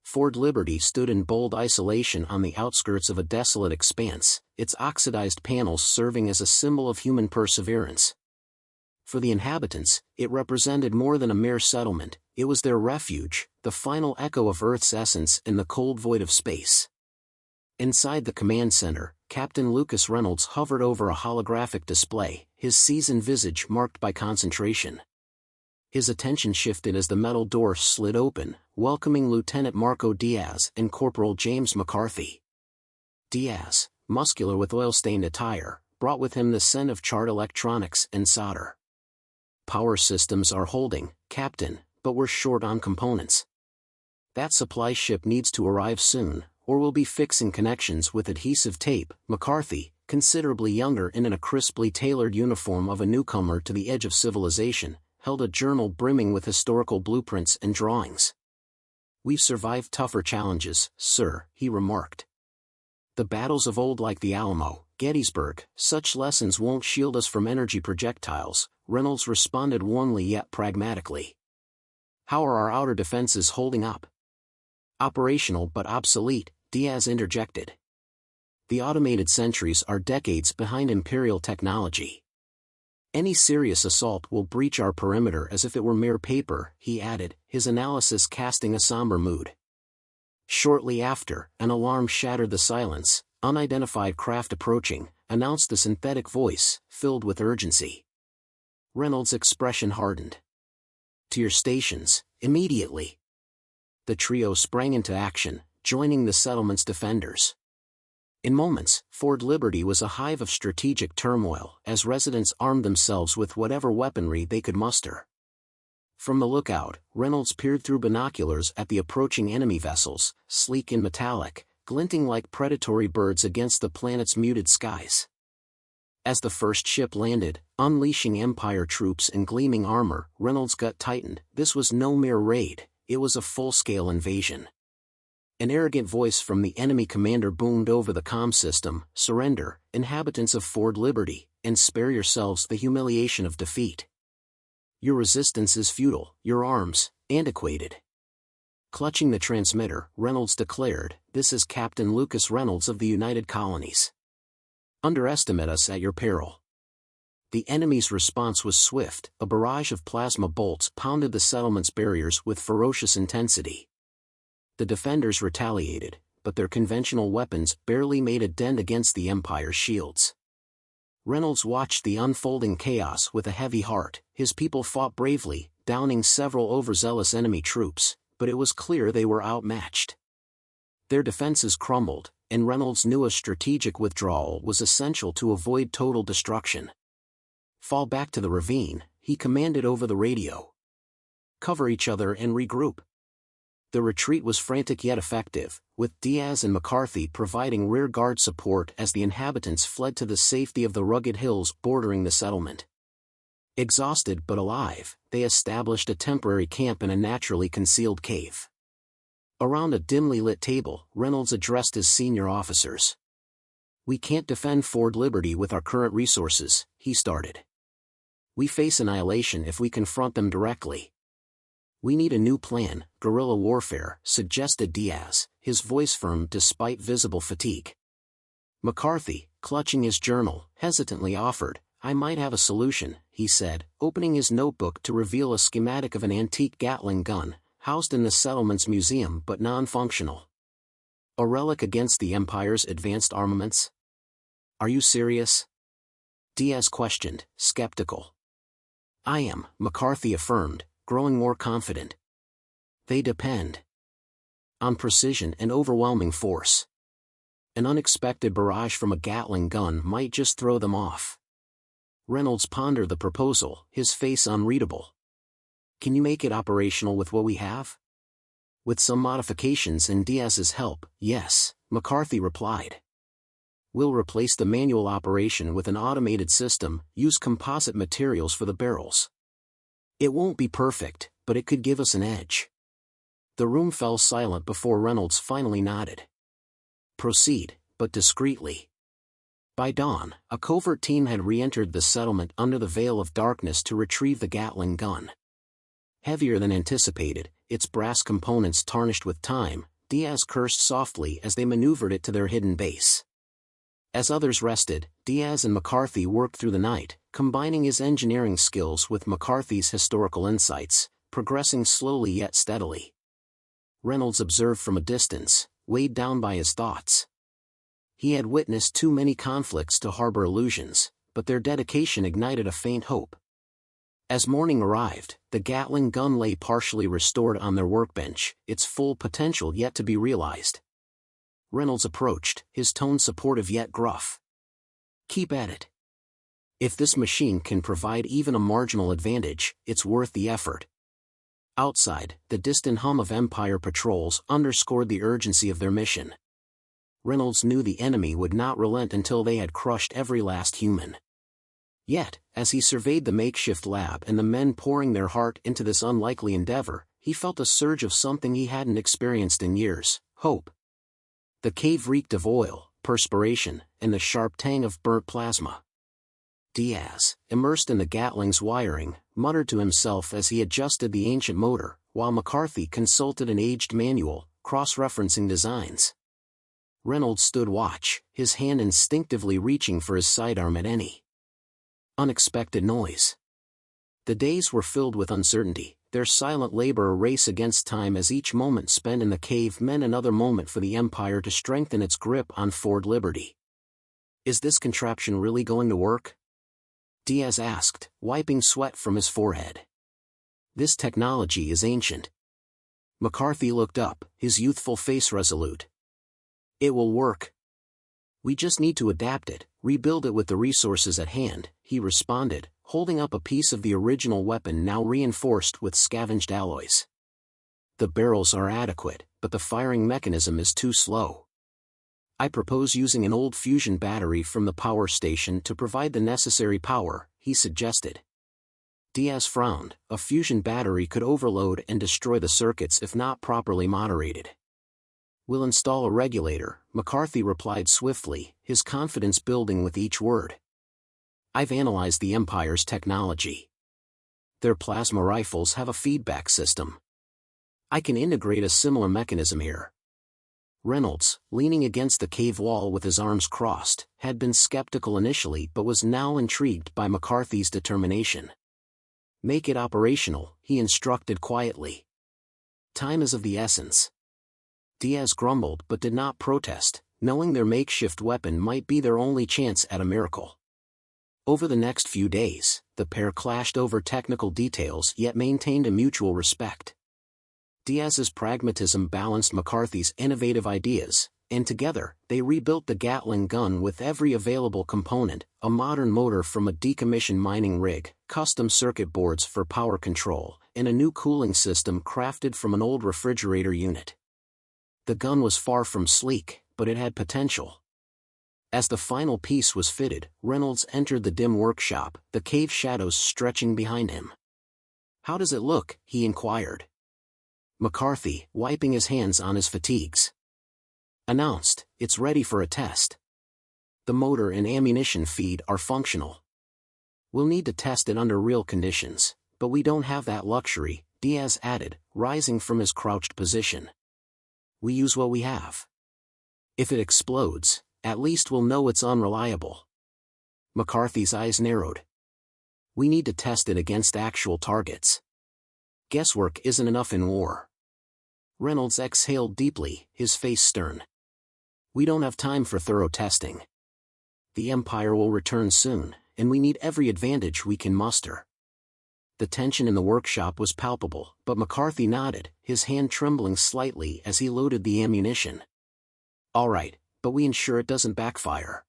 Fort Liberty stood in bold isolation on the outskirts of a desolate expanse, its oxidized panels serving as a symbol of human perseverance. For the inhabitants, it represented more than a mere settlement, it was their refuge, the final echo of Earth's essence in the cold void of space. Inside the command center, Captain Lucas Reynolds hovered over a holographic display, his seasoned visage marked by concentration. His attention shifted as the metal door slid open, welcoming Lieutenant Marco Diaz and Corporal James McCarthy. Diaz, muscular with oil-stained attire, brought with him the scent of charred electronics and solder. "Power systems are holding, Captain, but we're short on components. That supply ship needs to arrive soon, or we'll be fixing connections with adhesive tape." McCarthy, considerably younger and in a crisply tailored uniform of a newcomer to the edge of civilization, held a journal brimming with historical blueprints and drawings. "We've survived tougher challenges, sir," he remarked. "The battles of old like the Alamo, Gettysburg, such lessons won't shield us from energy projectiles," Reynolds responded warmly yet pragmatically. "How are our outer defenses holding up?" "Operational but obsolete," Diaz interjected. "The automated sentries are decades behind Imperial technology. Any serious assault will breach our perimeter as if it were mere paper," he added, his analysis casting a somber mood. Shortly after, an alarm shattered the silence. "Unidentified craft approaching," announced the synthetic voice, filled with urgency. Reynolds' expression hardened. "To your stations, immediately." The trio sprang into action, joining the settlement's defenders. In moments, Fort Liberty was a hive of strategic turmoil as residents armed themselves with whatever weaponry they could muster. From the lookout, Reynolds peered through binoculars at the approaching enemy vessels, sleek and metallic, glinting like predatory birds against the planet's muted skies. As the first ship landed, unleashing Empire troops in gleaming armor, Reynolds' gut tightened. This was no mere raid, it was a full-scale invasion. An arrogant voice from the enemy commander boomed over the comm system, "Surrender, inhabitants of Fort Liberty, and spare yourselves the humiliation of defeat. Your resistance is futile, your arms, antiquated." Clutching the transmitter, Reynolds declared, "This is Captain Lucas Reynolds of the United Colonies. Underestimate us at your peril." The enemy's response was swift. A barrage of plasma bolts pounded the settlement's barriers with ferocious intensity. The defenders retaliated, but their conventional weapons barely made a dent against the Empire's shields. Reynolds watched the unfolding chaos with a heavy heart. His people fought bravely, downing several overzealous enemy troops, but it was clear they were outmatched. Their defenses crumbled, and Reynolds knew a strategic withdrawal was essential to avoid total destruction. "Fall back to the ravine," he commanded over the radio. "Cover each other and regroup." The retreat was frantic yet effective, with Diaz and McCarthy providing rear-guard support as the inhabitants fled to the safety of the rugged hills bordering the settlement. Exhausted but alive, they established a temporary camp in a naturally concealed cave. Around a dimly lit table, Reynolds addressed his senior officers. "We can't defend Fort Liberty with our current resources," he started. "We face annihilation if we confront them directly. We need a new plan." "Guerrilla warfare," suggested Diaz, his voice firm despite visible fatigue. McCarthy, clutching his journal, hesitantly offered, "I might have a solution," he said, opening his notebook to reveal a schematic of an antique Gatling gun, housed in the settlement's museum but non-functional. "A relic against the Empire's advanced armaments?" "Are you serious?" Diaz questioned, skeptical. "I am," McCarthy affirmed, growing more confident. "They depend on precision and overwhelming force. An unexpected barrage from a Gatling gun might just throw them off." Reynolds pondered the proposal, his face unreadable. "Can you make it operational with what we have?" "With some modifications and Diaz's help, yes," McCarthy replied. "We'll replace the manual operation with an automated system, use composite materials for the barrels. It won't be perfect, but it could give us an edge." The room fell silent before Reynolds finally nodded. "Proceed, but discreetly." By dawn, a covert team had re-entered the settlement under the veil of darkness to retrieve the Gatling gun. Heavier than anticipated, its brass components tarnished with time, Diaz cursed softly as they maneuvered it to their hidden base. As others rested, Diaz and McCarthy worked through the night, combining his engineering skills with McCarthy's historical insights, progressing slowly yet steadily. Reynolds observed from a distance, weighed down by his thoughts. He had witnessed too many conflicts to harbor illusions, but their dedication ignited a faint hope. As morning arrived, the Gatling gun lay partially restored on their workbench, its full potential yet to be realized. Reynolds approached, his tone supportive yet gruff. "Keep at it. If this machine can provide even a marginal advantage, it's worth the effort." Outside, the distant hum of Empire patrols underscored the urgency of their mission. Reynolds knew the enemy would not relent until they had crushed every last human. Yet, as he surveyed the makeshift lab and the men pouring their heart into this unlikely endeavor, he felt a surge of something he hadn't experienced in years: hope. The cave reeked of oil, perspiration, and the sharp tang of burnt plasma. Diaz, immersed in the Gatling's wiring, muttered to himself as he adjusted the ancient motor, while McCarthy consulted an aged manual, cross-referencing designs. Reynolds stood watch, his hand instinctively reaching for his sidearm at any unexpected noise. The days were filled with uncertainty, their silent labor a race against time as each moment spent in the cave meant another moment for the Empire to strengthen its grip on Fort Liberty. "Is this contraption really going to work?" Diaz asked, wiping sweat from his forehead. "This technology is ancient." McCarthy looked up, his youthful face resolute. "It will work. We just need to adapt it, rebuild it with the resources at hand," he responded, holding up a piece of the original weapon now reinforced with scavenged alloys. "The barrels are adequate, but the firing mechanism is too slow. I propose using an old fusion battery from the power station to provide the necessary power," he suggested. Diaz frowned. A fusion battery could overload and destroy the circuits if not properly moderated. "We'll install a regulator," McCarthy replied swiftly, his confidence building with each word. "I've analyzed the Empire's technology. Their plasma rifles have a feedback system. I can integrate a similar mechanism here." Reynolds, leaning against the cave wall with his arms crossed, had been skeptical initially but was now intrigued by McCarthy's determination. "Make it operational," he instructed quietly. "Time is of the essence." Diaz grumbled but did not protest, knowing their makeshift weapon might be their only chance at a miracle. Over the next few days, the pair clashed over technical details yet maintained a mutual respect. Diaz's pragmatism balanced McCarthy's innovative ideas, and together, they rebuilt the Gatling gun with every available component: a modern motor from a decommissioned mining rig, custom circuit boards for power control, and a new cooling system crafted from an old refrigerator unit. The gun was far from sleek, but it had potential. As the final piece was fitted, Reynolds entered the dim workshop, the cave shadows stretching behind him. "How does it look?" he inquired. McCarthy, wiping his hands on his fatigues, announced, "It's ready for a test. The motor and ammunition feed are functional. We'll need to test it under real conditions, but we don't have that luxury," Diaz added, rising from his crouched position. "We use what we have. If it explodes, at least we'll know it's unreliable." McCarthy's eyes narrowed. "We need to test it against actual targets. Guesswork isn't enough in war." Reynolds exhaled deeply, his face stern. "We don't have time for thorough testing. The Empire will return soon, and we need every advantage we can muster." The tension in the workshop was palpable, but McCarthy nodded, his hand trembling slightly as he loaded the ammunition. "All right, but we ensure it doesn't backfire.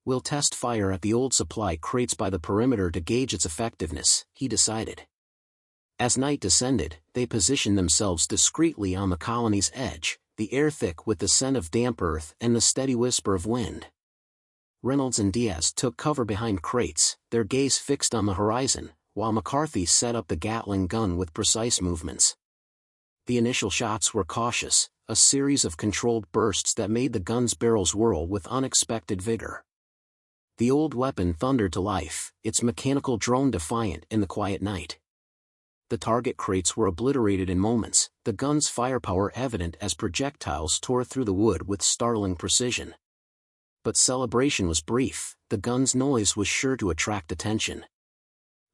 We'll test fire at the old supply crates by the perimeter to gauge its effectiveness," he decided. As night descended, they positioned themselves discreetly on the colony's edge, the air thick with the scent of damp earth and the steady whisper of wind. Reynolds and Diaz took cover behind crates, their gaze fixed on the horizon, while McCarthy set up the Gatling gun with precise movements. The initial shots were cautious, a series of controlled bursts that made the gun's barrels whirl with unexpected vigor. The old weapon thundered to life, its mechanical drone defiant in the quiet night. The target crates were obliterated in moments, the gun's firepower evident as projectiles tore through the wood with startling precision. But celebration was brief, the gun's noise was sure to attract attention.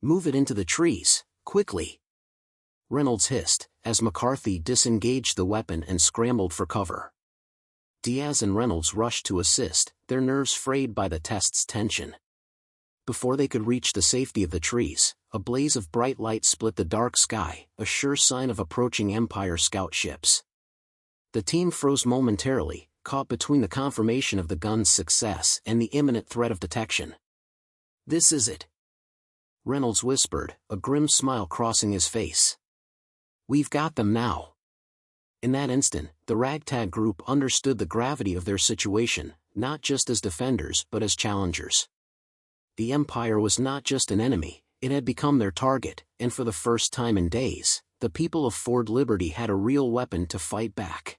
"Move it into the trees, quickly!" Reynolds hissed, as McCarthy disengaged the weapon and scrambled for cover. Diaz and Reynolds rushed to assist, their nerves frayed by the test's tension. Before they could reach the safety of the trees, a blaze of bright light split the dark sky, a sure sign of approaching Empire scout ships. The team froze momentarily, caught between the confirmation of the gun's success and the imminent threat of detection. "This is it," Reynolds whispered, a grim smile crossing his face. "We've got them now." In that instant, the ragtag group understood the gravity of their situation, not just as defenders but as challengers. The Empire was not just an enemy, it had become their target, and for the first time in days, the people of Fort Liberty had a real weapon to fight back.